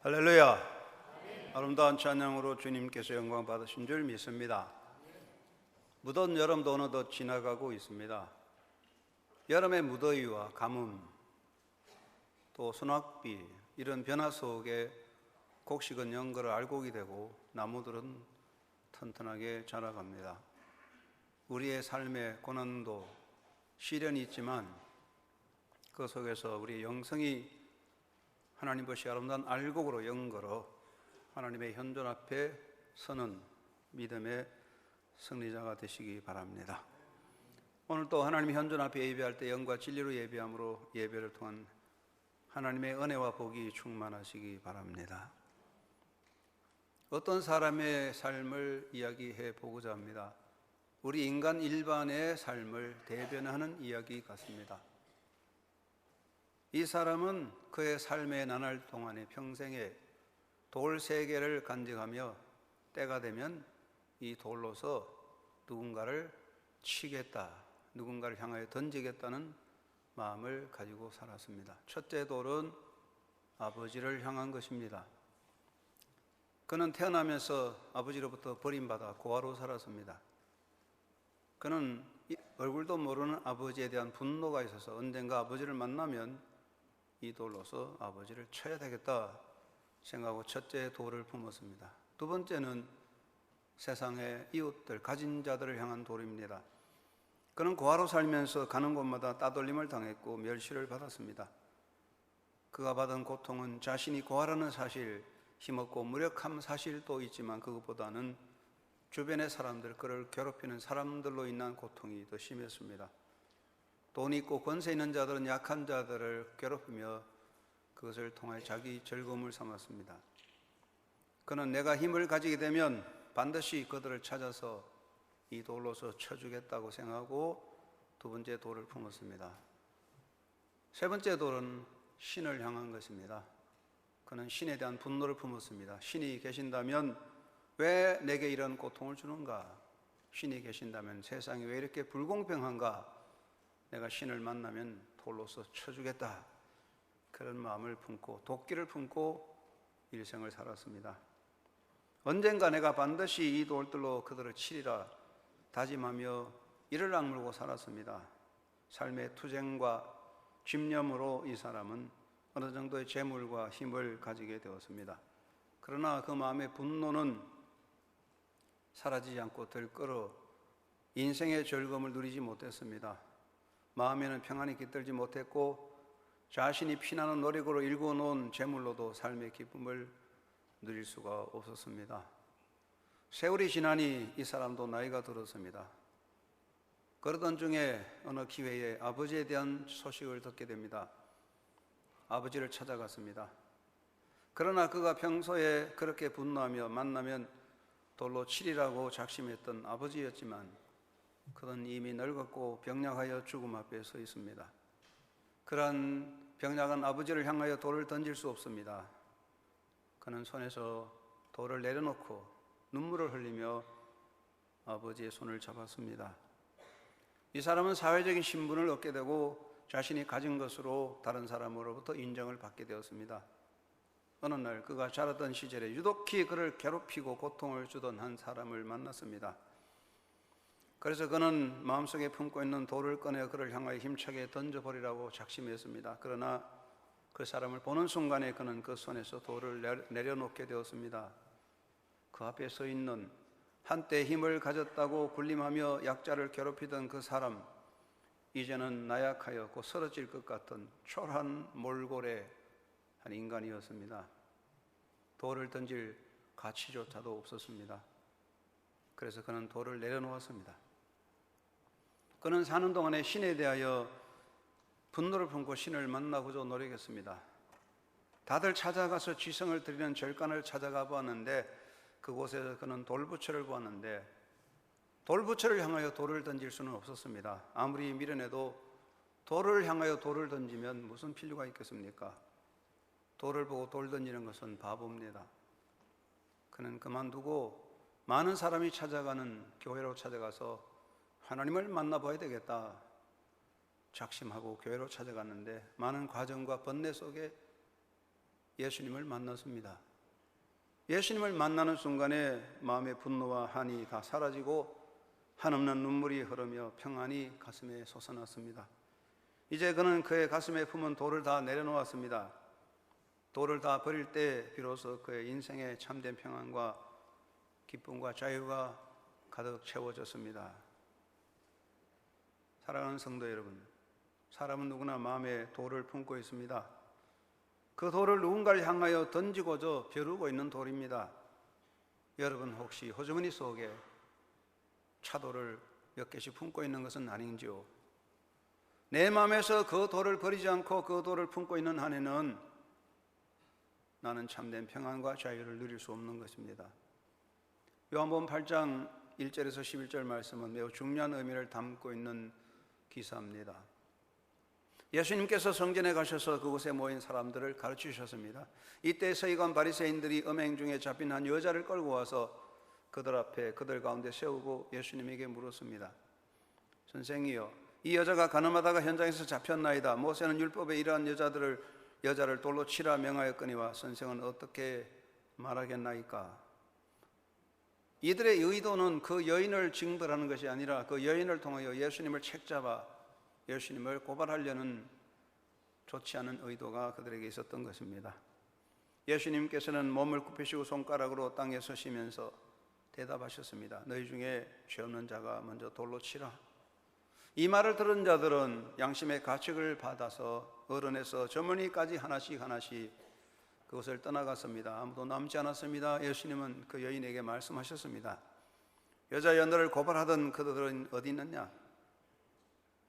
할렐루야. 아름다운 찬양으로 주님께서 영광 받으신 줄 믿습니다. 무더운 여름도 어느덧 지나가고 있습니다. 여름의 무더위와 가뭄, 또 소낙비, 이런 변화 속에 곡식은 영거를 알곡이 되고 나무들은 튼튼하게 자라갑니다. 우리의 삶의 고난도 시련이 있지만 그 속에서 우리의 영성이 하나님 것이 아름다운 알곡으로 영걸어 하나님의 현존 앞에 서는 믿음의 승리자가 되시기 바랍니다. 오늘 또 하나님의 현존 앞에 예배할 때 영과 진리로 예배함으로 예배를 통한 하나님의 은혜와 복이 충만하시기 바랍니다. 어떤 사람의 삶을 이야기해 보고자 합니다. 우리 인간 일반의 삶을 대변하는 이야기 같습니다. 이 사람은 그의 삶의 나날 동안에 평생에 돌 3개를 간직하며 때가 되면 이 돌로서 누군가를 치겠다, 누군가를 향하여 던지겠다는 마음을 가지고 살았습니다. 첫째 돌은 아버지를 향한 것입니다. 그는 태어나면서 아버지로부터 버림받아 고아로 살았습니다. 그는 얼굴도 모르는 아버지에 대한 분노가 있어서 언젠가 아버지를 만나면 이 돌로서 아버지를 쳐야 되겠다 생각하고 첫째 돌을 품었습니다. 두 번째는 세상의 이웃들, 가진 자들을 향한 돌입니다. 그는 고아로 살면서 가는 곳마다 따돌림을 당했고 멸시를 받았습니다. 그가 받은 고통은 자신이 고아라는 사실, 힘없고 무력한 사실도 있지만 그것보다는 주변의 사람들, 그를 괴롭히는 사람들로 인한 고통이 더 심했습니다. 돈 있고 권세 있는 자들은 약한 자들을 괴롭히며 그것을 통해 자기 즐거움을 삼았습니다. 그는 내가 힘을 가지게 되면 반드시 그들을 찾아서 이 돌로서 쳐주겠다고 생각하고 두 번째 돌을 품었습니다. 세 번째 돌은 신을 향한 것입니다. 그는 신에 대한 분노를 품었습니다. 신이 계신다면 왜 내게 이런 고통을 주는가? 신이 계신다면 세상이 왜 이렇게 불공평한가? 내가 신을 만나면 돌로서 쳐주겠다, 그런 마음을 품고 도끼를 품고 일생을 살았습니다. 언젠가 내가 반드시 이 돌들로 그들을 치리라 다짐하며 이를 악물고 살았습니다. 삶의 투쟁과 집념으로 이 사람은 어느 정도의 재물과 힘을 가지게 되었습니다. 그러나 그 마음의 분노는 사라지지 않고 들끓어 인생의 즐거움을 누리지 못했습니다. 마음에는 평안이 깃들지 못했고 자신이 피나는 노력으로 일궈 놓은 재물로도 삶의 기쁨을 누릴 수가 없었습니다. 세월이 지나니 이 사람도 나이가 들었습니다. 그러던 중에 어느 기회에 아버지에 대한 소식을 듣게 됩니다. 아버지를 찾아갔습니다. 그러나 그가 평소에 그렇게 분노하며 만나면 돌로 치리라고 작심했던 아버지였지만 그는 이미 늙었고 병약하여 죽음 앞에 서 있습니다. 그러한 병약한 아버지를 향하여 돌을 던질 수 없습니다. 그는 손에서 돌을 내려놓고 눈물을 흘리며 아버지의 손을 잡았습니다. 이 사람은 사회적인 신분을 얻게 되고 자신이 가진 것으로 다른 사람으로부터 인정을 받게 되었습니다. 어느 날 그가 자라던 시절에 유독히 그를 괴롭히고 고통을 주던 한 사람을 만났습니다. 그래서 그는 마음속에 품고 있는 돌을 꺼내 그를 향하여 힘차게 던져버리라고 작심했습니다. 그러나 그 사람을 보는 순간에 그는 그 손에서 돌을 내려놓게 되었습니다. 그 앞에 서 있는 한때 힘을 가졌다고 군림하며 약자를 괴롭히던 그 사람, 이제는 나약하여 곧 쓰러질 것 같은 초라한 몰골의 한 인간이었습니다. 돌을 던질 가치조차도 없었습니다. 그래서 그는 돌을 내려놓았습니다. 그는 사는 동안에 신에 대하여 분노를 품고 신을 만나고자 노력했습니다. 다들 찾아가서 지성을 드리는 절간을 찾아가 보았는데 그곳에서 그는 돌부처를 보았는데 돌부처를 향하여 돌을 던질 수는 없었습니다. 아무리 미련해도 돌을 향하여 돌을 던지면 무슨 필요가 있겠습니까? 돌을 보고 돌 던지는 것은 바보입니다. 그는 그만두고 많은 사람이 찾아가는 교회로 찾아가서 하나님을 만나봐야 되겠다 작심하고 교회로 찾아갔는데 많은 과정과 번뇌 속에 예수님을 만났습니다. 예수님을 만나는 순간에 마음의 분노와 한이 다 사라지고 한없는 눈물이 흐르며 평안이 가슴에 솟아났습니다. 이제 그는 그의 가슴에 품은 돌을 다 내려놓았습니다. 돌을 다 버릴 때 비로소 그의 인생에 참된 평안과 기쁨과 자유가 가득 채워졌습니다. 사랑하는 성도 여러분, 사람은 누구나 마음에 돌을 품고 있습니다. 그 돌을 누군가를 향하여 던지고저 벼르고 있는 돌입니다. 여러분 혹시 호주머니 속에 차돌을 몇 개씩 품고 있는 것은 아닌지요? 내 마음에서 그 돌을 버리지 않고 그 돌을 품고 있는 한에는 나는 참된 평안과 자유를 누릴 수 없는 것입니다. 요한복음 8장 1절에서 11절 말씀은 매우 중요한 의미를 담고 있는 기사입니다. 예수님께서 성전에 가셔서 그곳에 모인 사람들을 가르치셨습니다. 이때 서기관 바리새인들이 음행 중에 잡힌 한 여자를 끌고 와서 그들 앞에 그들 가운데 세우고 예수님에게 물었습니다. 선생이여, 이 여자가 가늠하다가 현장에서 잡혔나이다. 모세는 율법에 이러한 여자를 돌로 치라 명하였거니와 선생은 어떻게 말하겠나이까? 이들의 의도는 그 여인을 징벌하는 것이 아니라 그 여인을 통하여 예수님을 책잡아 예수님을 고발하려는 좋지 않은 의도가 그들에게 있었던 것입니다. 예수님께서는 몸을 굽히시고 손가락으로 땅에 서시면서 대답하셨습니다. 너희 중에 죄 없는 자가 먼저 돌로 치라. 이 말을 들은 자들은 양심의 가책을 받아서 어른에서 젊은이까지 하나씩 그것을 떠나갔습니다. 아무도 남지 않았습니다. 예수님은 그 여인에게 말씀하셨습니다. 여자여, 너를 고발하던 그들은 어디 있느냐?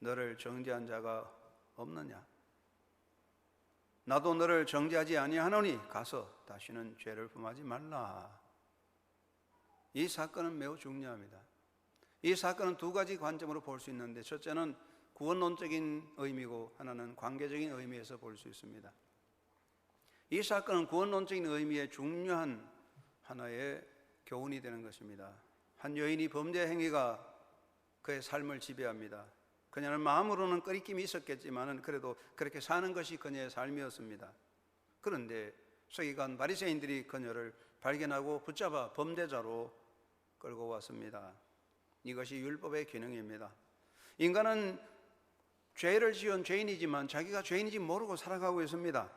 너를 정죄한 자가 없느냐? 나도 너를 정죄하지 아니하노니 가서 다시는 죄를 범하지 말라. 이 사건은 매우 중요합니다. 이 사건은 두 가지 관점으로 볼 수 있는데, 첫째는 구원론적인 의미고 하나는 관계적인 의미에서 볼 수 있습니다. 이 사건은 구원론적인 의미의 중요한 하나의 교훈이 되는 것입니다. 한 여인이 범죄 행위가 그의 삶을 지배합니다. 그녀는 마음으로는 꺼리낌이 있었겠지만 그래도 그렇게 사는 것이 그녀의 삶이었습니다. 그런데 서기관 바리새인들이 그녀를 발견하고 붙잡아 범죄자로 끌고 왔습니다. 이것이 율법의 기능입니다. 인간은 죄를 지은 죄인이지만 자기가 죄인인지 모르고 살아가고 있습니다.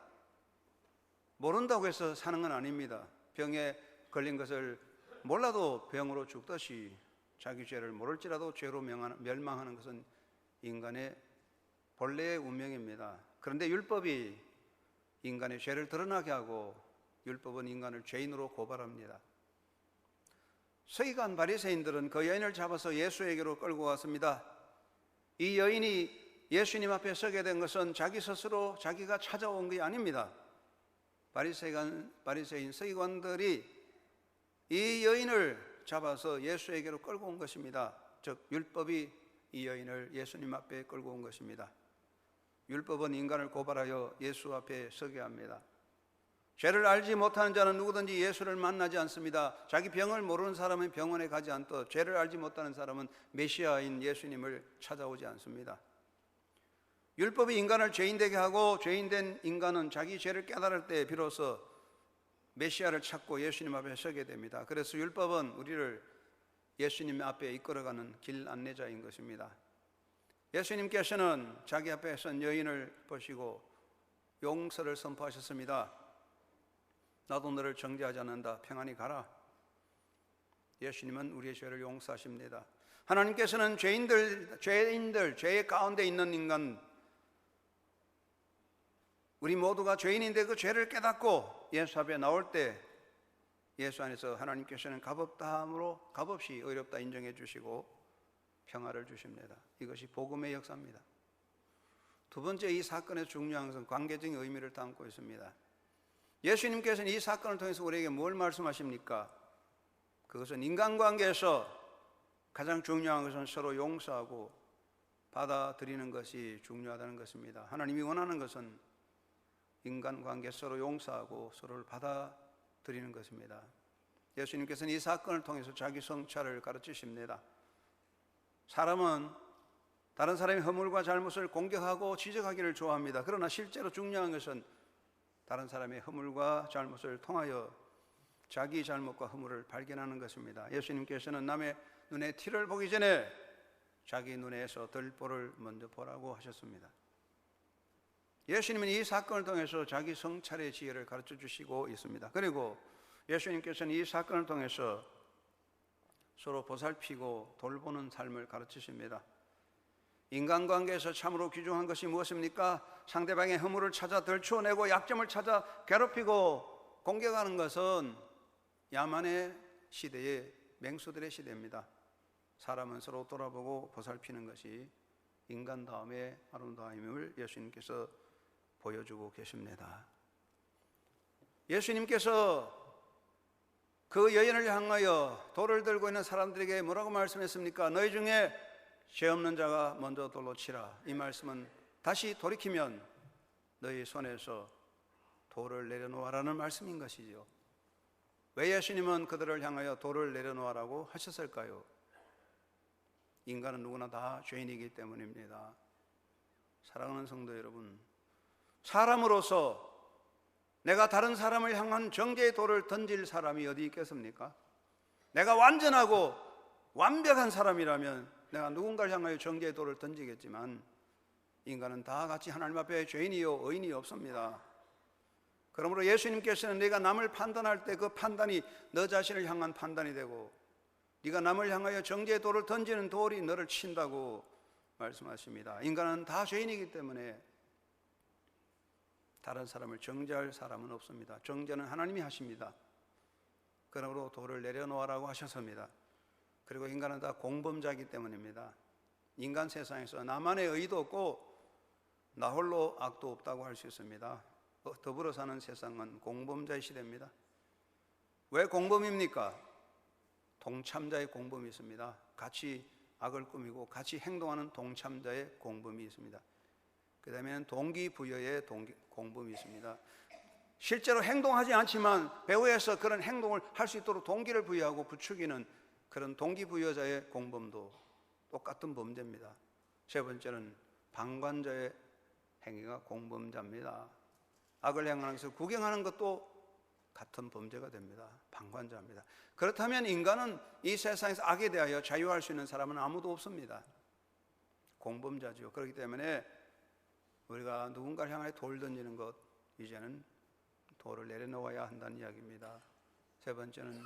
모른다고 해서 사는 건 아닙니다. 병에 걸린 것을 몰라도 병으로 죽듯이 자기 죄를 모를지라도 죄로 멸망하는 것은 인간의 본래의 운명입니다. 그런데 율법이 인간의 죄를 드러나게 하고 율법은 인간을 죄인으로 고발합니다. 서기관 바리새인들은 그 여인을 잡아서 예수에게로 끌고 왔습니다. 이 여인이 예수님 앞에 서게 된 것은 자기 스스로 자기가 찾아온 게 아닙니다. 바리새인 서기관들이 이 여인을 잡아서 예수에게로 끌고 온 것입니다. 즉 율법이 이 여인을 예수님 앞에 끌고 온 것입니다. 율법은 인간을 고발하여 예수 앞에 서게 합니다. 죄를 알지 못하는 자는 누구든지 예수를 만나지 않습니다. 자기 병을 모르는 사람은 병원에 가지 않듯 죄를 알지 못하는 사람은 메시아인 예수님을 찾아오지 않습니다. 율법이 인간을 죄인되게 하고 죄인된 인간은 자기 죄를 깨달을 때 비로소 메시아를 찾고 예수님 앞에 서게 됩니다. 그래서 율법은 우리를 예수님 앞에 이끌어가는 길 안내자인 것입니다. 예수님께서는 자기 앞에 선 여인을 보시고 용서를 선포하셨습니다. 나도 너를 정죄하지 않는다. 평안히 가라. 예수님은 우리의 죄를 용서하십니다. 하나님께서는 죄인들, 죄의 가운데 있는 인간, 우리 모두가 죄인인데 그 죄를 깨닫고 예수 앞에 나올 때 예수 안에서 하나님께서는 값없이 의롭다 인정해 주시고 평화를 주십니다. 이것이 복음의 역사입니다. 두 번째, 이 사건의 중요한 것은 관계적인 의미를 담고 있습니다. 예수님께서는 이 사건을 통해서 우리에게 뭘 말씀하십니까? 그것은 인간관계에서 가장 중요한 것은 서로 용서하고 받아들이는 것이 중요하다는 것입니다. 하나님이 원하는 것은 인간관계 서로 용서하고 서로를 받아들이는 것입니다. 예수님께서는 이 사건을 통해서 자기 성찰을 가르치십니다. 사람은 다른 사람의 허물과 잘못을 공격하고 지적하기를 좋아합니다. 그러나 실제로 중요한 것은 다른 사람의 허물과 잘못을 통하여 자기 잘못과 허물을 발견하는 것입니다. 예수님께서는 남의 눈에 티를 보기 전에 자기 눈에서 들보를 먼저 보라고 하셨습니다. 예수님은 이 사건을 통해서 자기 성찰의 지혜를 가르쳐 주시고 있습니다. 그리고 예수님께서는 이 사건을 통해서 서로 보살피고 돌보는 삶을 가르치십니다. 인간관계에서 참으로 귀중한 것이 무엇입니까? 상대방의 허물을 찾아 들추어내고 약점을 찾아 괴롭히고 공격하는 것은 야만의 시대의 맹수들의 시대입니다. 사람은 서로 돌아보고 보살피는 것이 인간다움의 아름다움을 예수님께서 보여주고 계십니다. 예수님께서 그 여인을 향하여 돌을 들고 있는 사람들에게 뭐라고 말씀했습니까? 너희 중에 죄 없는 자가 먼저 돌로 치라. 이 말씀은 다시 돌이키면 너희 손에서 돌을 내려놓아라는 말씀인 것이죠. 왜 예수님은 그들을 향하여 돌을 내려놓아라고 하셨을까요? 인간은 누구나 다 죄인이기 때문입니다. 사랑하는 성도 여러분, 사람으로서 내가 다른 사람을 향한 정죄의 돌을 던질 사람이 어디 있겠습니까? 내가 완전하고 완벽한 사람이라면 내가 누군가를 향하여 정죄의 돌을 던지겠지만 인간은 다 같이 하나님 앞에 죄인이요 의인이 없습니다. 그러므로 예수님께서는 네가 남을 판단할 때 그 판단이 너 자신을 향한 판단이 되고 네가 남을 향하여 정죄의 돌을 던지는 돌이 너를 친다고 말씀하십니다. 인간은 다 죄인이기 때문에 다른 사람을 정죄할 사람은 없습니다. 정죄는 하나님이 하십니다. 그러므로 돌을 내려놓으라고 하셨습니다. 그리고 인간은 다 공범자이기 때문입니다. 인간 세상에서 나만의 의도 없고 나 홀로 악도 없다고 할 수 있습니다. 더불어 사는 세상은 공범자의 시대입니다. 왜 공범입니까? 동참자의 공범이 있습니다. 같이 악을 꾸미고 같이 행동하는 동참자의 공범이 있습니다. 그 다음에는 동기부여의 공범이 있습니다. 실제로 행동하지 않지만 배후에서 그런 행동을 할 수 있도록 동기를 부여하고 부추기는 그런 동기부여자의 공범도 똑같은 범죄입니다. 세 번째는 방관자의 행위가 공범자입니다. 악을 행하는 것을 구경하는 것도 같은 범죄가 됩니다. 방관자입니다. 그렇다면 인간은 이 세상에서 악에 대하여 자유할 수 있는 사람은 아무도 없습니다. 공범자죠. 그렇기 때문에 우리가 누군가를 향해 돌 던지는 것, 이제는 돌을 내려놓아야 한다는 이야기입니다. 세 번째는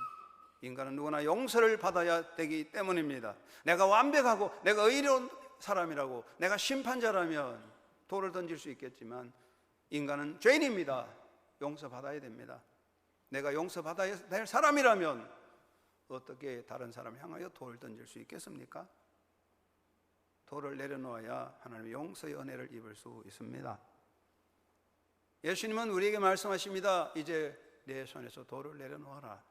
인간은 누구나 용서를 받아야 되기 때문입니다. 내가 완벽하고 내가 의로운 사람이라고 내가 심판자라면 돌을 던질 수 있겠지만 인간은 죄인입니다. 용서받아야 됩니다. 내가 용서받아야 될 사람이라면 어떻게 다른 사람 향하여 돌을 던질 수 있겠습니까? 돌을 내려놓아야 하나님의 용서의 은혜를 입을 수 있습니다. 예수님은 우리에게 말씀하십니다. 이제 내 손에서 돌을 내려놓아라.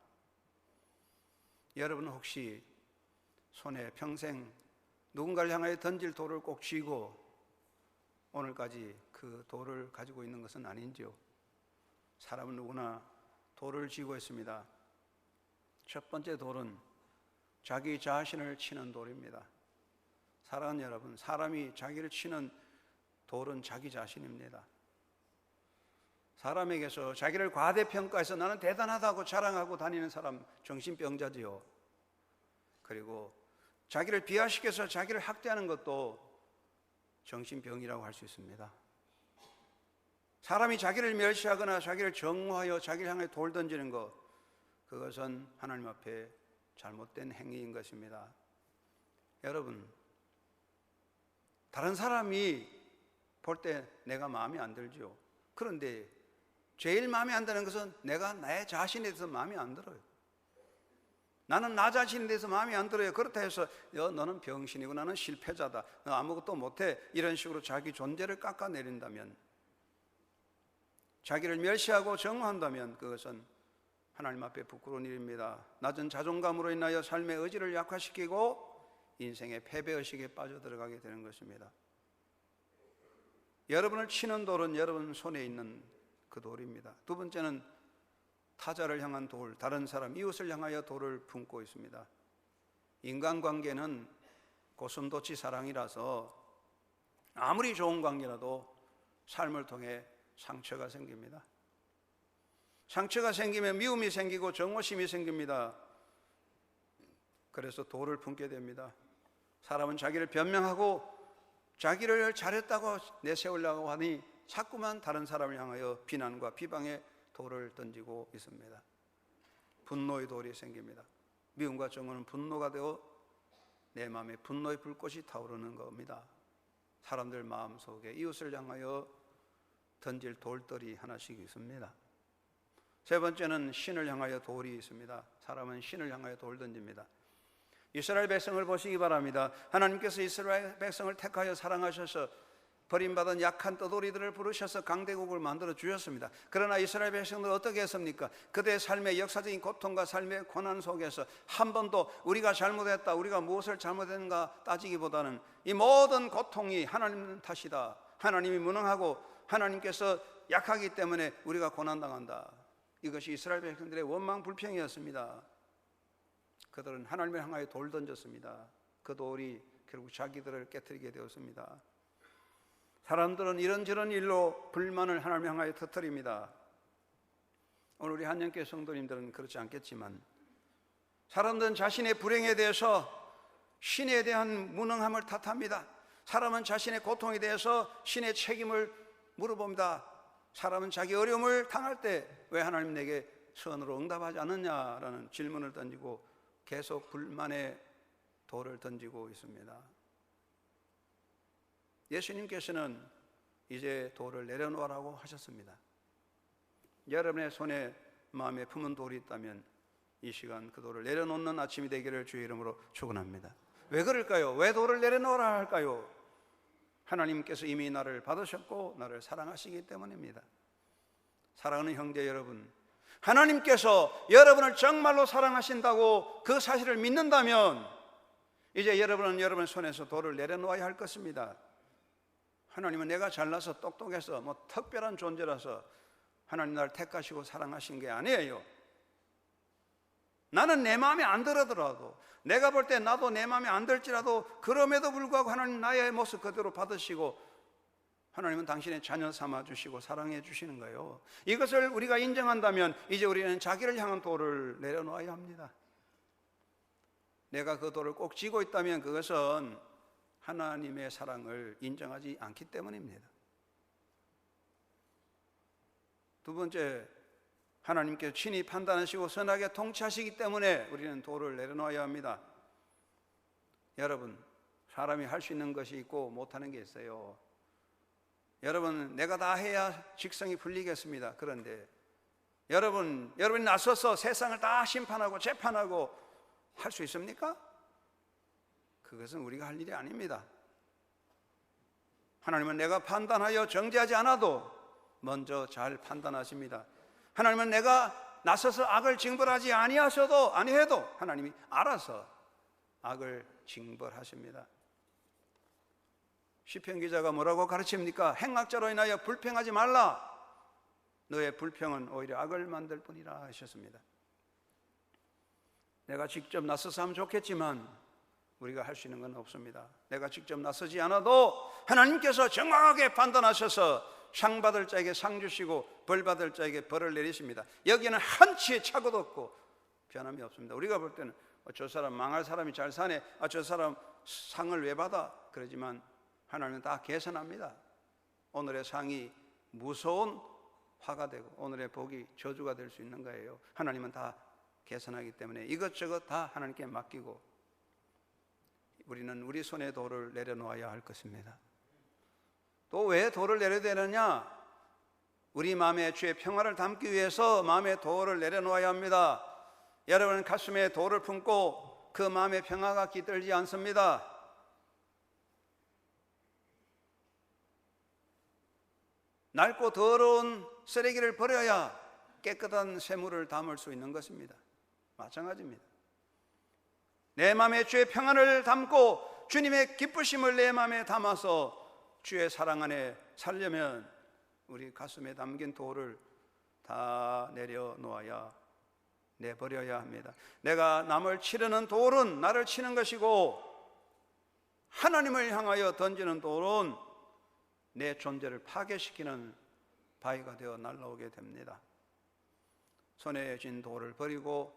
여러분은 혹시 손에 평생 누군가를 향하여 던질 돌을 꼭 쥐고 오늘까지 그 돌을 가지고 있는 것은 아닌지요? 사람은 누구나 돌을 쥐고 있습니다. 첫 번째 돌은 자기 자신을 치는 돌입니다. 사랑하는 여러분, 사람이 자기를 치는 돌은 자기 자신입니다. 사람에게서 자기를 과대평가해서 나는 대단하다고 자랑하고 다니는 사람 정신병자지요. 그리고 자기를 비하시켜서 자기를 학대하는 것도 정신병이라고 할 수 있습니다. 사람이 자기를 멸시하거나 자기를 정오하여 자기를 향해 돌 던지는 것, 그것은 하나님 앞에 잘못된 행위인 것입니다. 여러분, 다른 사람이 볼 때 내가 마음에 안 들죠. 그런데 제일 마음에 안 드는 것은 내가 내 자신에 대해서 마음에 안 들어요. 나는 나 자신에 대해서 마음에 안 들어요. 그렇다 해서 너는 병신이고 나는 실패자다, 너 아무것도 못해, 이런 식으로 자기 존재를 깎아내린다면, 자기를 멸시하고 정오한다면 그것은 하나님 앞에 부끄러운 일입니다. 낮은 자존감으로 인하여 삶의 의지를 약화시키고 인생의 패배의식에 빠져들어가게 되는 것입니다. 여러분을 치는 돌은 여러분 손에 있는 그 돌입니다. 두 번째는 타자를 향한 돌, 다른 사람, 이웃을 향하여 돌을 품고 있습니다. 인간관계는 고슴도치 사랑이라서 아무리 좋은 관계라도 삶을 통해 상처가 생깁니다. 상처가 생기면 미움이 생기고 정오심이 생깁니다. 그래서 돌을 품게 됩니다. 사람은 자기를 변명하고 자기를 잘했다고 내세우려고 하니 자꾸만 다른 사람을 향하여 비난과 비방의 돌을 던지고 있습니다. 분노의 돌이 생깁니다. 미움과 정오는 분노가 되어 내 마음에 분노의 불꽃이 타오르는 겁니다. 사람들 마음속에 이웃을 향하여 던질 돌들이 하나씩 있습니다. 세 번째는 신을 향하여 돌이 있습니다. 사람은 신을 향하여 돌 던집니다. 이스라엘 백성을 보시기 바랍니다. 하나님께서 이스라엘 백성을 택하여 사랑하셔서 버림받은 약한 떠돌이들을 부르셔서 강대국을 만들어 주셨습니다. 그러나 이스라엘 백성들은 어떻게 했습니까? 그들의 삶의 역사적인 고통과 삶의 고난 속에서 한 번도 우리가 잘못했다, 우리가 무엇을 잘못했는가 따지기보다는 이 모든 고통이 하나님 탓이다, 하나님이 무능하고 하나님께서 약하기 때문에 우리가 고난당한다, 이것이 이스라엘 백성들의 원망 불평이었습니다. 그들은 하나님을 향하여 돌 던졌습니다. 그 돌이 결국 자기들을 깨뜨리게 되었습니다. 사람들은 이런저런 일로 불만을 하나님 향하여 터뜨립니다. 오늘 우리 한영교회 성도님들은 그렇지 않겠지만 사람들은 자신의 불행에 대해서 신에 대한 무능함을 탓합니다. 사람은 자신의 고통에 대해서 신의 책임을 물어봅니다. 사람은 자기 어려움을 당할 때 왜 하나님 내게 선으로 응답하지 않느냐라는 질문을 던지고 계속 불만의 돌을 던지고 있습니다. 예수님께서는 이제 돌을 내려놓으라고 하셨습니다. 여러분의 손에 마음에 품은 돌이 있다면 이 시간 그 돌을 내려놓는 아침이 되기를 주의 이름으로 축원합니다. 왜 그럴까요? 왜 돌을 내려놓으라 할까요? 하나님께서 이미 나를 받으셨고 나를 사랑하시기 때문입니다. 사랑하는 형제 여러분, 하나님께서 여러분을 정말로 사랑하신다고 그 사실을 믿는다면 이제 여러분은 여러분의 손에서 돌을 내려놓아야 할 것입니다. 하나님은 내가 잘나서 똑똑해서 뭐 특별한 존재라서 하나님 나를 택하시고 사랑하신 게 아니에요. 나는 내 마음에 안 들더라도, 내가 볼 때 나도 내 마음에 안 들지라도 그럼에도 불구하고 하나님 나의 모습 그대로 받으시고 하나님은 당신의 자녀 삼아 주시고 사랑해 주시는 거예요. 이것을 우리가 인정한다면 이제 우리는 자기를 향한 돌을 내려놓아야 합니다. 내가 그 돌을 꼭 쥐고 있다면 그것은 하나님의 사랑을 인정하지 않기 때문입니다. 두 번째, 하나님께서 친히 판단하시고 선하게 통치하시기 때문에 우리는 돌을 내려놓아야 합니다. 여러분, 사람이 할 수 있는 것이 있고 못하는 게 있어요. 여러분, 내가 다 해야 직성이 풀리겠습니다. 그런데 여러분이 나서서 세상을 다 심판하고 재판하고 할 수 있습니까? 그것은 우리가 할 일이 아닙니다. 하나님은 내가 판단하여 정죄하지 않아도 먼저 잘 판단하십니다. 하나님은 내가 나서서 악을 징벌하지 아니해도 하나님이 알아서 악을 징벌하십니다. 시편 기자가 뭐라고 가르칩니까? 행악자로 인하여 불평하지 말라. 너의 불평은 오히려 악을 만들 뿐이라 하셨습니다. 내가 직접 나서서 하면 좋겠지만 우리가 할 수 있는 건 없습니다. 내가 직접 나서지 않아도 하나님께서 정확하게 판단하셔서 상 받을 자에게 상 주시고 벌 받을 자에게 벌을 내리십니다. 여기에는 한치의 착오도 없고 변함이 없습니다. 우리가 볼 때는 저 사람 망할 사람이 잘 사네, 저 사람 상을 왜 받아? 그러지만 하나님은 다 계산합니다. 오늘의 상이 무서운 화가 되고 오늘의 복이 저주가 될 수 있는 거예요. 하나님은 다 계산하기 때문에 이것저것 다 하나님께 맡기고 우리는 우리 손에 돌을 내려놓아야 할 것입니다. 또 왜 돌을 내려야 되느냐? 우리 마음에 주의 평화를 담기 위해서 마음에 돌을 내려놓아야 합니다. 여러분 가슴에 돌을 품고 그 마음의 평화가 깃들지 않습니다. 낡고 더러운 쓰레기를 버려야 깨끗한 샘물을 담을 수 있는 것입니다. 마찬가지입니다. 내 마음에 주의 평안을 담고 주님의 기쁘심을 내 마음에 담아서 주의 사랑 안에 살려면 우리 가슴에 담긴 돌을 다 내려놓아야, 내버려야 합니다. 내가 남을 치려는 돌은 나를 치는 것이고 하나님을 향하여 던지는 돌은 내 존재를 파괴시키는 바위가 되어 날아오게 됩니다. 손에 쥔 돌을 버리고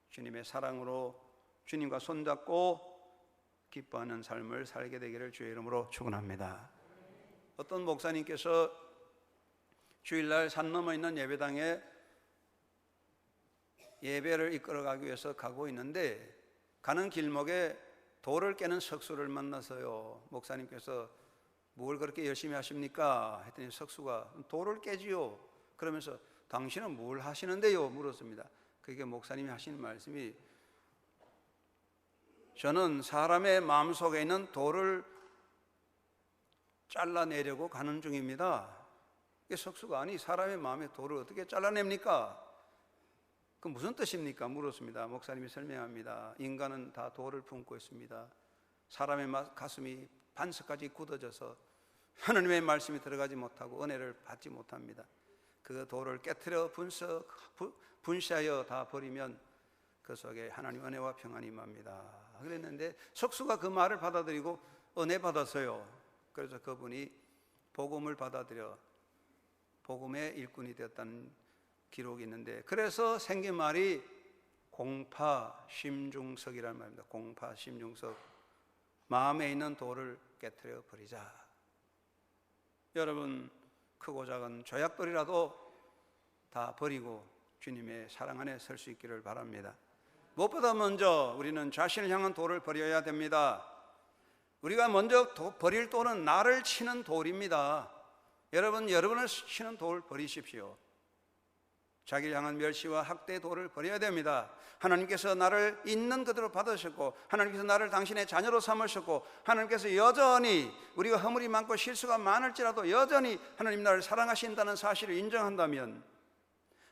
주님의 사랑으로 주님과 손잡고 기뻐하는 삶을 살게 되기를 주의 이름으로 축원합니다. 어떤 목사님께서 주일날 산 넘어 있는 예배당에 예배를 이끌어가기 위해서 가고 있는데 가는 길목에 돌을 깨는 석수를 만나서요, 목사님께서 뭘 그렇게 열심히 하십니까? 했더니 석수가 돌을 깨지요. 그러면서 당신은 뭘 하시는데요? 물었습니다. 그게 목사님이 하시는 말씀이, 저는 사람의 마음속에 있는 돌을 잘라내려고 가는 중입니다. 이게 석수가 아니 사람의 마음의 돌을 어떻게 잘라냅니까? 그 무슨 뜻입니까? 물었습니다. 목사님이 설명합니다. 인간은 다 돌을 품고 있습니다. 사람의 가슴이 반석까지 굳어져서 하나님의 말씀이 들어가지 못하고 은혜를 받지 못합니다. 그 돌을 깨트려 분쇄하여 다 버리면 그 속에 하나님 은혜와 평안이 임합니다. 그랬는데 석수가 그 말을 받아들이고 은혜 받았어요. 그래서 그분이 복음을 받아들여 복음의 일꾼이 되었다는 기록이 있는데, 그래서 생긴 말이 공파심중석이라는 말입니다. 공파심중석, 마음에 있는 돌을 깨트려 버리자. 여러분, 크고 작은 죄악들이라도 다 버리고 주님의 사랑 안에 설 수 있기를 바랍니다. 무엇보다 먼저 우리는 자신을 향한 돌을 버려야 됩니다. 우리가 먼저 버릴 돌은 나를 치는 돌입니다. 여러분을 치는 돌 버리십시오. 자기를 향한 멸시와 학대의 돌을 버려야 됩니다. 하나님께서 나를 있는 그대로 받으셨고, 하나님께서 나를 당신의 자녀로 삼으셨고, 하나님께서 여전히 우리가 허물이 많고 실수가 많을지라도 여전히 하나님 나를 사랑하신다는 사실을 인정한다면,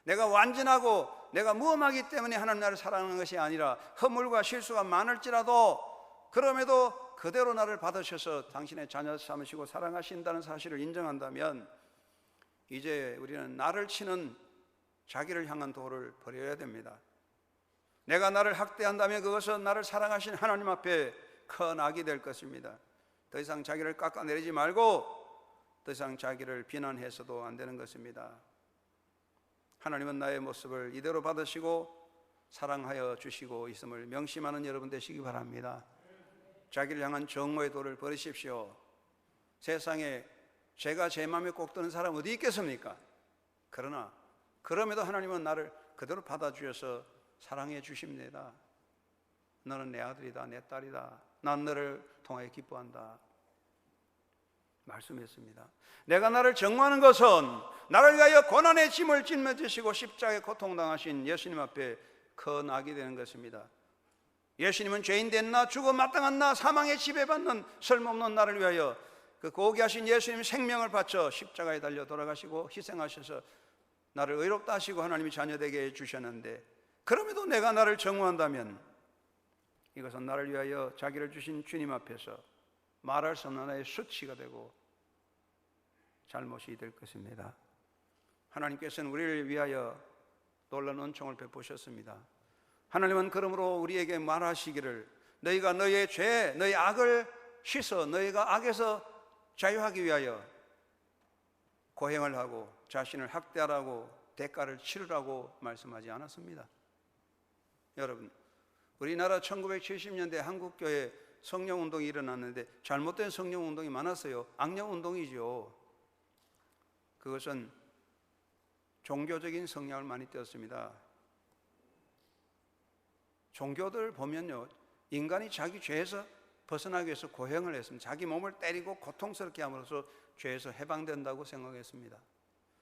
내가 완전하고 내가 무엄하기 때문에 하나님 나를 사랑하는 것이 아니라 허물과 실수가 많을지라도 그럼에도 그대로 나를 받으셔서 당신의 자녀 삼으시고 사랑하신다는 사실을 인정한다면, 이제 우리는 나를 치는 자기를 향한 돌을 버려야 됩니다. 내가 나를 학대한다면 그것은 나를 사랑하신 하나님 앞에 큰 악이 될 것입니다. 더 이상 자기를 깎아내리지 말고 더 이상 자기를 비난해서도 안 되는 것입니다. 하나님은 나의 모습을 이대로 받으시고 사랑하여 주시고 있음을 명심하는 여러분 되시기 바랍니다. 자기를 향한 정오의 돌을 버리십시오. 세상에 죄가 제 마음에 꼭 드는 사람 어디 있겠습니까? 그러나 그럼에도 하나님은 나를 그대로 받아주셔서 사랑해 주십니다. 너는 내 아들이다, 내 딸이다. 난 너를 통하여 기뻐한다 말씀했습니다. 내가 나를 정죄하는 것은 나를 위하여 고난의 짐을 짊어지시고 십자가에 고통당하신 예수님 앞에 큰 악이 되는 것입니다. 예수님은 죄인 된 나, 죽어 마땅한 나, 사망의 지배받는 쓸모없는 나를 위하여 그 고귀하신 예수님 생명을 바쳐 십자가에 달려 돌아가시고 희생하셔서 나를 의롭다 하시고 하나님이 자녀되게 해주셨는데, 그럼에도 내가 나를 정죄한다면 이것은 나를 위하여 자기를 주신 주님 앞에서 말할 수 없는 나의 수치가 되고 잘못이 될 것입니다. 하나님께서는 우리를 위하여 놀라운 은총을 베푸셨습니다. 하나님은 그러므로 우리에게 말하시기를, 너희가 너희의 죄, 너희 악을 씻어 너희가 악에서 자유하기 위하여 고행을 하고 자신을 학대하라고 대가를 치르라고 말씀하지 않았습니다. 여러분, 우리나라 1970년대 한국교회 성령운동이 일어났는데 잘못된 성령운동이 많았어요. 악령운동이죠. 그것은 종교적인 성향을 많이 띄었습니다. 종교들 보면요, 인간이 자기 죄에서 벗어나기 위해서 고행을 했습니다. 자기 몸을 때리고 고통스럽게 함으로써 죄에서 해방된다고 생각했습니다.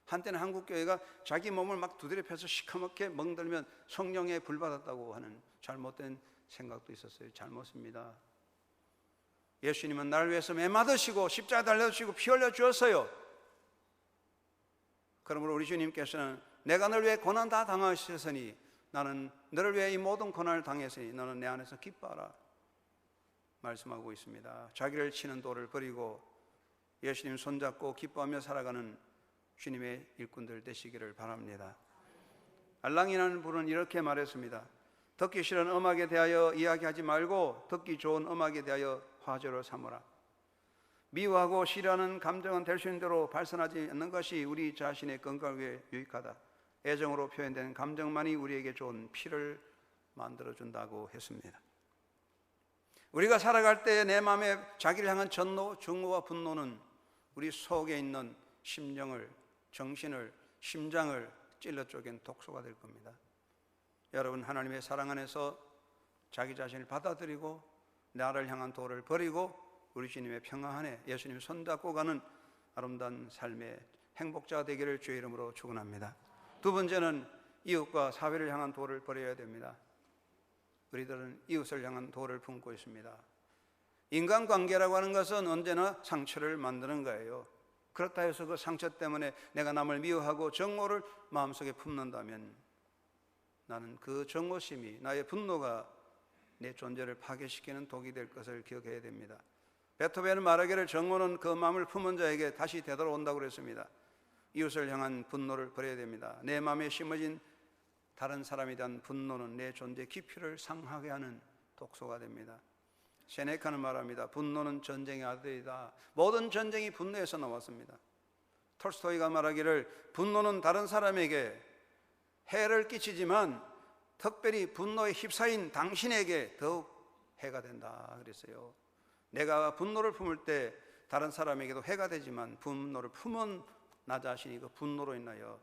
한때는 한국교회가 자기 몸을 막 두드려 펴서 시커멓게 멍들면 성령에 불받았다고 하는 잘못된 생각도 있었어요. 잘못입니다. 예수님은 나를 위해서 매 맞으시고 십자가에 달려주시고 피 흘려 주었어요. 그러므로 우리 주님께서는 내가 너를 위해 고난 다 당하셨으니 나는 너를 위해 이 모든 고난을 당했으니 너는 내 안에서 기뻐하라 말씀하고 있습니다. 자기를 치는 돌을 버리고 예수님 손잡고 기뻐하며 살아가는 주님의 일꾼들 되시기를 바랍니다. 알랑이라는 분은 이렇게 말했습니다. 듣기 싫은 음악에 대하여 이야기하지 말고 듣기 좋은 음악에 대하여 화제로 삼으라. 미워하고 싫어하는 감정은 될 수 있는 대로 발산하지 않는 것이 우리 자신의 건강을 위해 유익하다. 애정으로 표현된 감정만이 우리에게 좋은 피를 만들어준다고 했습니다. 우리가 살아갈 때 내 마음에 자기를 향한 전노, 증오와 분노는 우리 속에 있는 심령을, 정신을, 심장을 찔러 쪼갠 독소가 될 겁니다. 여러분, 하나님의 사랑 안에서 자기 자신을 받아들이고 나를 향한 도를 버리고 우리 주님의 평화 안에 예수님 손잡고 가는 아름다운 삶의 행복자가 되기를 주의 이름으로 축원합니다. 두 번째는 이웃과 사회를 향한 도를 버려야 됩니다. 우리들은 이웃을 향한 도를 품고 있습니다. 인간관계라고 하는 것은 언제나 상처를 만드는 거예요. 그렇다 해서 그 상처 때문에 내가 남을 미워하고 증오를 마음속에 품는다면 나는 그 증오심이, 나의 분노가 내 존재를 파괴시키는 독이 될 것을 기억해야 됩니다. 베토벤은 말하기를 증오는 그 마음을 품은 자에게 다시 되돌아온다고 그랬습니다. 이웃을 향한 분노를 버려야 됩니다. 내 마음에 심어진 다른 사람에 대한 분노는 내 존재 깊이를 상하게 하는 독소가 됩니다. 세네카는 말합니다. 분노는 전쟁의 아들이다. 모든 전쟁이 분노에서 나왔습니다. 톨스토이가 말하기를 분노는 다른 사람에게 해를 끼치지만 특별히 분노에 휩싸인 당신에게 더욱 해가 된다 그랬어요. 내가 분노를 품을 때 다른 사람에게도 해가 되지만 분노를 품은 나 자신이 그 분노로 인하여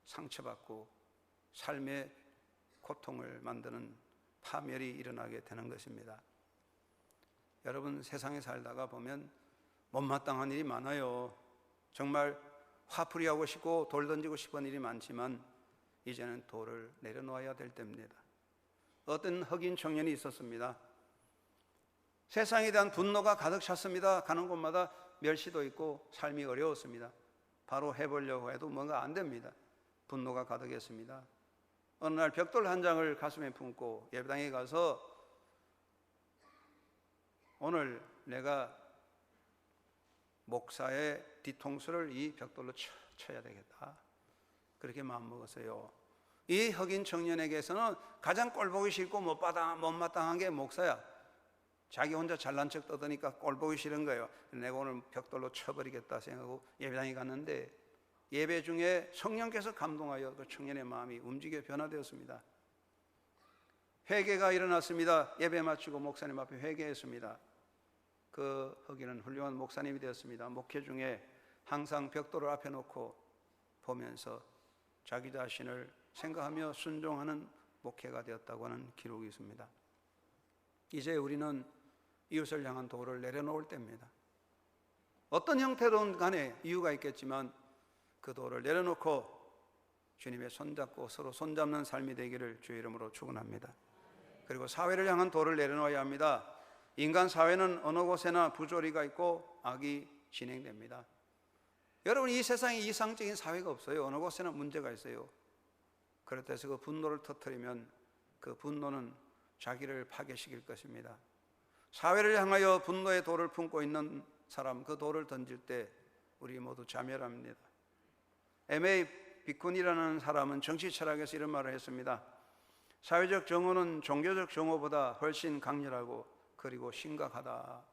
상처받고 삶의 고통을 만드는 파멸이 일어나게 되는 것입니다. 여러분, 세상에 살다가 보면 못마땅한 일이 많아요. 정말 화풀이하고 싶고 돌 던지고 싶은 일이 많지만 이제는 돌을 내려놓아야 될 때입니다. 어떤 흑인 청년이 있었습니다. 세상에 대한 분노가 가득 찼습니다. 가는 곳마다 멸시도 있고 삶이 어려웠습니다. 바로 해보려고 해도 뭔가 안 됩니다. 분노가 가득했습니다. 어느 날 벽돌 한 장을 가슴에 품고 예배당에 가서 오늘 내가 목사의 뒤통수를 이 벽돌로 쳐야 되겠다. 그렇게 마음먹었어요. 이 흑인 청년에게서는 가장 꼴보기 싫고 못마땅한 게 목사야. 자기 혼자 잘난 척 떠드니까 꼴보기 싫은 거예요. 내가 오늘 벽돌로 쳐버리겠다 생각하고 예배당에 갔는데 예배 중에 성령께서 감동하여 그 청년의 마음이 움직여 변화되었습니다. 회개가 일어났습니다. 예배 마치고 목사님 앞에 회개했습니다. 그 흑인은 훌륭한 목사님이 되었습니다. 목회 중에 항상 벽돌을 앞에 놓고 보면서 자기 자신을 생각하며 순종하는 목회가 되었다고 하는 기록이 있습니다. 이제 우리는 이웃을 향한 도를 내려놓을 때입니다. 어떤 형태로든 간에 이유가 있겠지만 그 도를 내려놓고 주님의 손잡고 서로 손잡는 삶이 되기를 주의 이름으로 축원합니다. 그리고 사회를 향한 도를 내려놓아야 합니다. 인간 사회는 어느 곳에나 부조리가 있고 악이 진행됩니다. 여러분, 이 세상에 이상적인 사회가 없어요. 어느 곳에나 문제가 있어요. 그렇다 해서 그 분노를 터뜨리면 그 분노는 자기를 파괴시킬 것입니다. 사회를 향하여 분노의 돌을 품고 있는 사람, 그 돌을 던질 때 우리 모두 자멸합니다. M.A. 비쿤이라는 사람은 정치 철학에서 이런 말을 했습니다. 사회적 정오는 종교적 정오보다 훨씬 강렬하고 그리고 심각하다.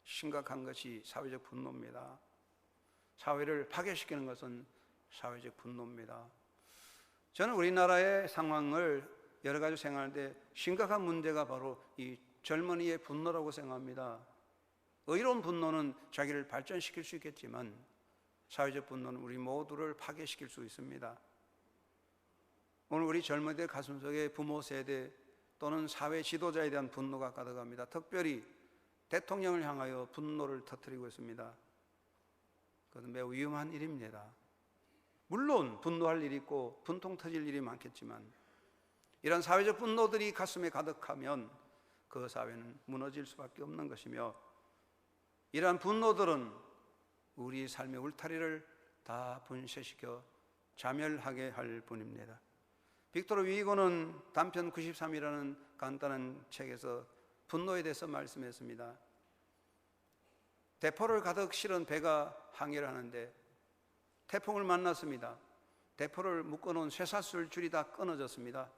심각한 것이 사회적 분노입니다. 사회를 파괴시키는 것은 사회적 분노입니다. 저는 우리나라의 상황을 여러 가지 생각하는데 심각한 문제가 바로 이 젊은이의 분노라고 생각합니다. 의로운 분노는 자기를 발전시킬 수 있겠지만 사회적 분노는 우리 모두를 파괴시킬 수 있습니다. 오늘 우리 젊은이들 가슴속에 부모 세대 또는 사회 지도자에 대한 분노가 가득합니다. 특별히 대통령을 향하여 분노를 터뜨리고 있습니다. 그것은 매우 위험한 일입니다. 물론 분노할 일이 있고 분통 터질 일이 많겠지만 이런 사회적 분노들이 가슴에 가득하면 그 사회는 무너질 수밖에 없는 것이며 이러한 분노들은 우리 삶의 울타리를 다 분쇄시켜 자멸하게 할 뿐입니다. 빅토르 위고는 단편 93이라는 간단한 책에서 분노에 대해서 말씀했습니다. 대포를 가득 실은 배가 항해를 하는데 태풍을 만났습니다. 대포를 묶어놓은 쇠사슬 줄이 다 끊어졌습니다.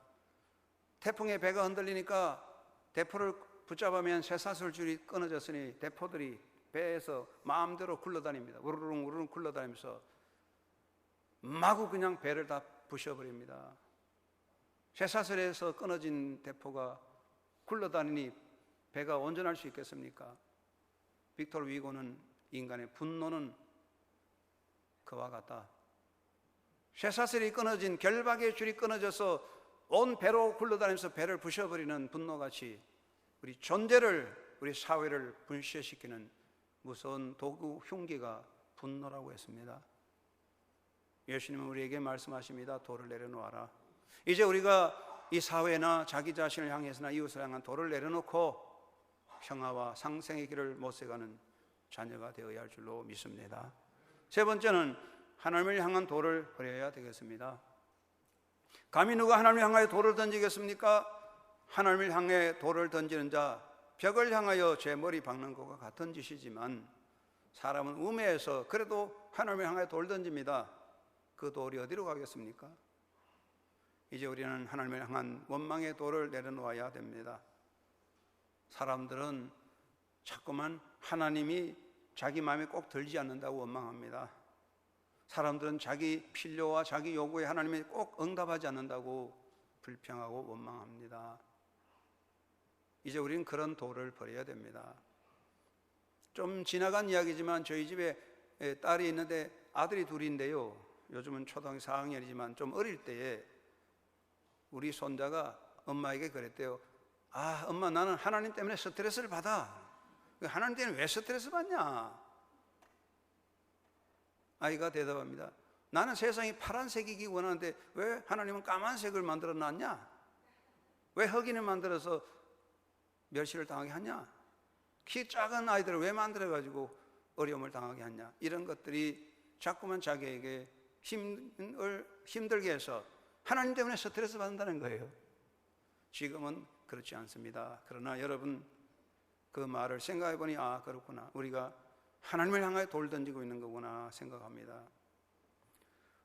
태풍에 배가 흔들리니까 대포를 붙잡으면 쇠사슬 줄이 끊어졌으니 대포들이 배에서 마음대로 굴러다닙니다. 우르릉 우르릉 굴러다니면서 마구 그냥 배를 다 부셔버립니다. 쇠사슬에서 끊어진 대포가 굴러다니니 배가 온전할 수 있겠습니까? 빅토르 위고는 인간의 분노는 그와 같다. 쇠사슬이 끊어진 결박의 줄이 끊어져서 온 배로 굴러다니면서 배를 부셔버리는 분노같이 우리 존재를, 우리 사회를 분쇄시키는 무서운 도구 흉기가 분노라고 했습니다. 예수님은 우리에게 말씀하십니다. 돌을 내려놓아라. 이제 우리가 이 사회나 자기 자신을 향해서나 이웃을 향한 돌을 내려놓고 평화와 상생의 길을 모색하는 자녀가 되어야 할 줄로 믿습니다. 세 번째는 하나님을 향한 돌을 버려야 되겠습니다. 감히 누가 하나님을 향하여 돌을 던지겠습니까? 하나님을 향해 돌을 던지는 자, 벽을 향하여 제 머리 박는 것과 같은 짓이지만 사람은 우매해서 그래도 하나님을 향하여 돌 던집니다. 그 돌이 어디로 가겠습니까? 이제 우리는 하나님을 향한 원망의 돌을 내려놓아야 됩니다. 사람들은 자꾸만 하나님이 자기 마음에 꼭 들지 않는다고 원망합니다. 사람들은 자기 필요와 자기 요구에 하나님이 꼭 응답하지 않는다고 불평하고 원망합니다. 이제 우리는 그런 돌을 버려야 됩니다. 좀 지나간 이야기지만 저희 집에 딸이 있는데 아들이 둘인데요, 요즘은 초등학교 4학년이지만 좀 어릴 때에 우리 손자가 엄마에게 그랬대요. 아, 엄마, 나는 하나님 때문에 스트레스를 받아. 하나님 때문에 왜 스트레스 받냐? 아이가 대답합니다. 나는 세상이 파란색이기 원하는데 왜 하나님은 까만색을 만들어 놨냐? 왜 흑인을 만들어서 멸시를 당하게 하냐? 키 작은 아이들을 왜 만들어가지고 어려움을 당하게 하냐? 이런 것들이 자꾸만 자기에게 힘들게 해서 하나님 때문에 스트레스 받는다는 거예요. 지금은 그렇지 않습니다. 그러나 여러분 그 말을 생각해 보니 아, 그렇구나. 우리가 하나님을 향하여 돌 던지고 있는 거구나 생각합니다.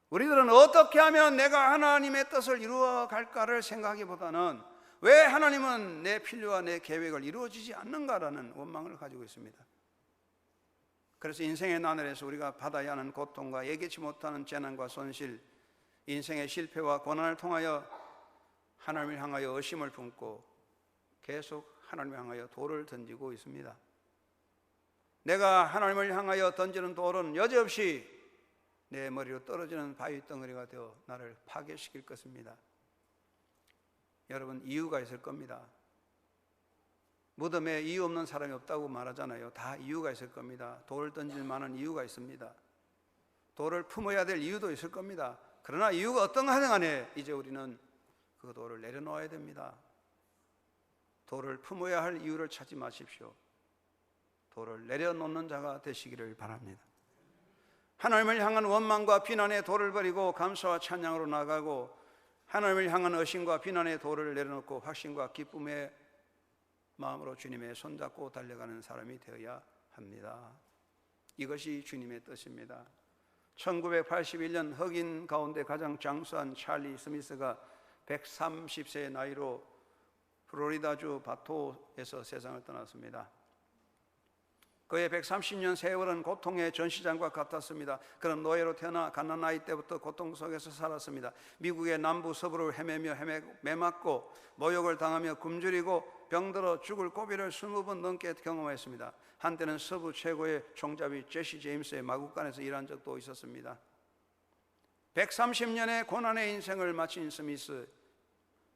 우리들은 어떻게 하면 내가 하나님의 뜻을 이루어 갈까를 생각하기보다는 왜 하나님은 내 필요와 내 계획을 이루어지지 않는가라는 원망을 가지고 있습니다. 그래서 인생의 나날에서 우리가 받아야 하는 고통과 예기치 못하는 재난과 손실, 인생의 실패와 고난을 통하여 하나님을 향하여 의심을 품고 계속 하나님을 향하여 돌을 던지고 있습니다. 내가 하나님을 향하여 던지는 돌은 여지없이 내 머리로 떨어지는 바위 덩어리가 되어 나를 파괴시킬 것입니다. 여러분, 이유가 있을 겁니다. 무덤에 이유 없는 사람이 없다고 말하잖아요. 다 이유가 있을 겁니다. 돌을 던질 만한 이유가 있습니다. 돌을 품어야 될 이유도 있을 겁니다. 그러나 이유가 어떤가 하든 간에 이제 우리는 그 돌을 내려놓아야 됩니다. 돌을 품어야 할 이유를 찾지 마십시오. 돌을 내려놓는 자가 되시기를 바랍니다. 하나님을 향한 원망과 비난의 돌을 버리고 감사와 찬양으로 나가고 하나님을 향한 의심과 비난의 돌을 내려놓고 확신과 기쁨의 마음으로 주님의 손잡고 달려가는 사람이 되어야 합니다. 이것이 주님의 뜻입니다. 1981년 흑인 가운데 가장 장수한 찰리 스미스가 130세의 나이로 플로리다주 바토에서 세상을 떠났습니다. 그의 130년 세월은 고통의 전시장과 같았습니다. 그는 노예로 태어나 갓난 나이 때부터 고통 속에서 살았습니다. 미국의 남부 서부를 헤매며 매맞고 모욕을 당하며 굶주리고 병들어 죽을 고비를 20번 넘게 경험했습니다. 한때는 서부 최고의 총잡이 제시 제임스의 마구간에서 일한 적도 있었습니다. 130년의 고난의 인생을 마친 스미스,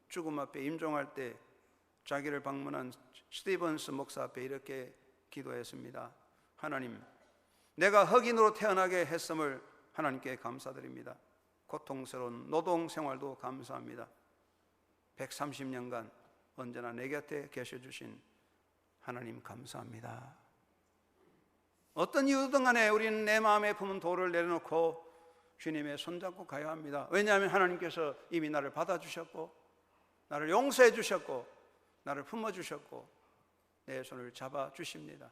죽음 앞에 임종할 때 자기를 방문한 스티븐스 목사 앞에 이렇게 기도했습니다. 하나님, 내가 흑인으로 태어나게 했음을 하나님께 감사드립니다. 고통스러운 노동 생활도 감사합니다. 130년간 언제나 내 곁에 계셔주신 하나님 감사합니다. 어떤 이유든 간에 우리는 내 마음에 품은 돌을 내려놓고 주님의 손잡고 가야 합니다. 왜냐하면 하나님께서 이미 나를 받아주셨고 나를 용서해 주셨고 나를 품어주셨고 내 손을 잡아주십니다.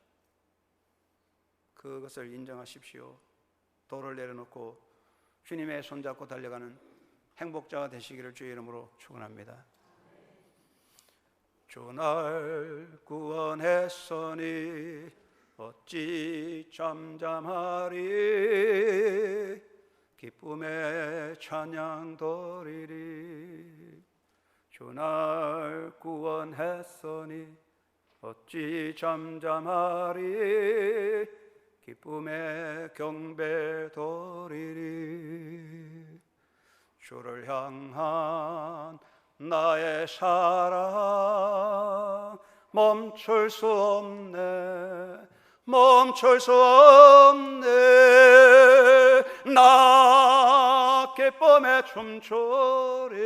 그것을 인정하십시오. 돌을 내려놓고 주님의 손잡고 달려가는 행복자가 되시기를 주의 이름으로 축원합니다. 주 날 구원했으니 어찌 잠잠하리. 기쁨의 찬양 돌리리. 주 날 구원했으니 어찌 잠잠하리. 기쁨의 경배 돌리리. 주를 향한 나의 사랑 멈출 수 없네. 멈출 수 없네. 나 기쁨에 춤추리.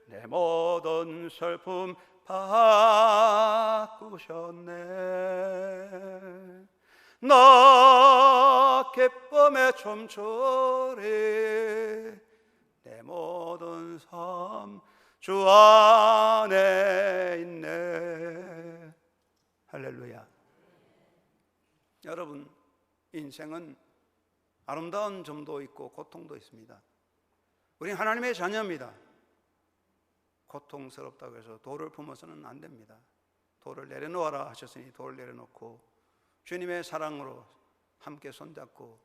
내 모든 슬픔 바꾸셨네. 나 기쁨에 춤추리. 내 모든 삶 주 안에 있네. 할렐루야. 여러분, 인생은 아름다운 점도 있고 고통도 있습니다. 우리는 하나님의 자녀입니다. 고통스럽다고 해서 돌을 품어서는 안 됩니다. 돌을 내려놓아라 하셨으니 돌을 내려놓고 주님의 사랑으로 함께 손잡고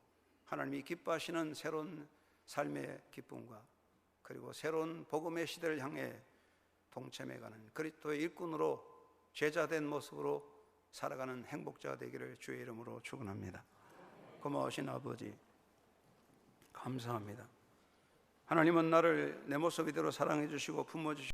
하나님이 기뻐하시는 새로운 삶의 기쁨과 그리고 새로운 복음의 시대를 향해 동참해가는 그리스도의 일꾼으로 제자된 모습으로 살아가는 행복자가 되기를 주의 이름으로 축원합니다. 고마우신 아버지, 감사합니다. 하나님은 나를 내 모습 이대로 사랑해 주시고 품어 주시고